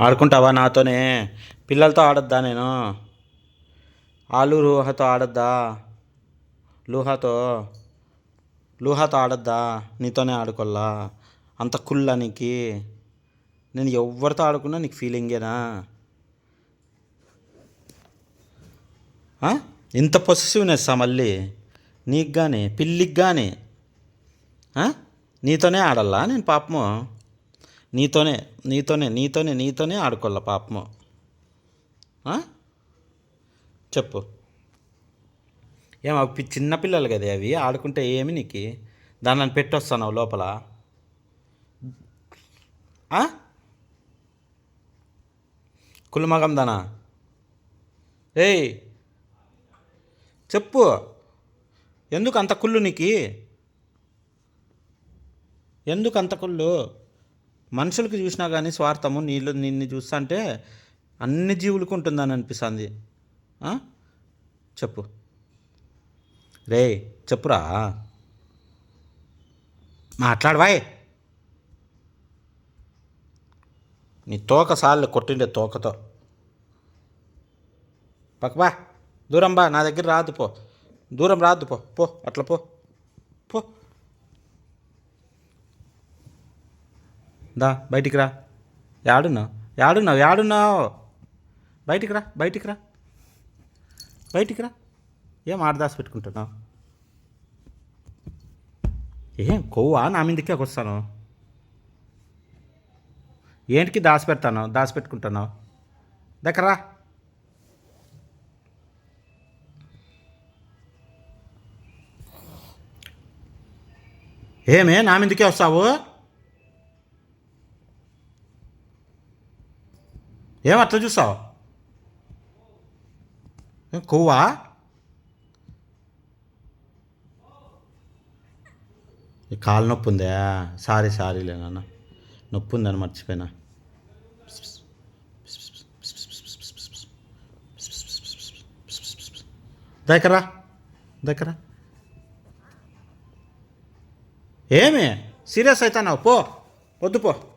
ఆడుకుంటావా నాతోనే? పిల్లలతో ఆడొద్దా నేను? ఆలు లూహాతో ఆడొద్దా? లూహాతో లూహాతో ఆడొద్దా? నీతోనే ఆడుకోల్లా? అంత కుళ్ళా నీకు? నేను ఎవరితో ఆడుకున్నా నీకు ఫీలింగేనా? ఆ? ఇంత పొసెసివ్నెస్సా మళ్ళీ నీకు కానీ పిల్లికి కానీ? నీతోనే ఆడల్లా నేను పాపము? నీతోనే నీతోనే ఆడుకోవాలా పాపము? ఆ? చెప్పు. ఏం అవి చిన్నపిల్లలు కదా అవి ఆడుకుంటే ఏమి నీకు? దాన్ని పెట్టొస్తాను లోపల. ఆ? కుళ్ళుమగం దానా? ఏయ్, చెప్పు. ఎందుకు అంత కుళ్ళు నీకు? ఎందుకు అంత కుళ్ళు? మనుషులకి చూసినా కానీ స్వార్థము నిన్ను చూస్తుంటే అన్ని జీవులకు ఉంటుందని అనిపిస్తుంది. ఆ? చెప్పు. రే, చెప్పురా. మాట్లాడవాయ్. నీ తోక సార్లు కొట్టిండే తోకతో. పక్కబా, దూరం బా, నా దగ్గర రాదు పో. దూరం రాదు పో, పో అట్లా పో. పో, దా బయటికి రా. యాడున్నావు? బయటికి రా, బయటికి రా, బయటికి రా. ఏం ఆడదాసి పెట్టుకుంటున్నావు? ఏం కొవ్వా నా మీదకే వస్తాను? ఏంటికి దాచిపెట్టుకుంటున్నావు? దగ్గర. ఏమే నా మీదకే వస్తావు? ఏమట్లా చూస్తావు? ఏం కొవ్వా? కాలు నొప్పి ఉందా? సారీలే నాన్న, నొప్పి ఉందని మర్చిపోయినా. దగ్గర దగ్గర. ఏమి సీరియస్ అవుతున్నావు? పో, వద్దు పో.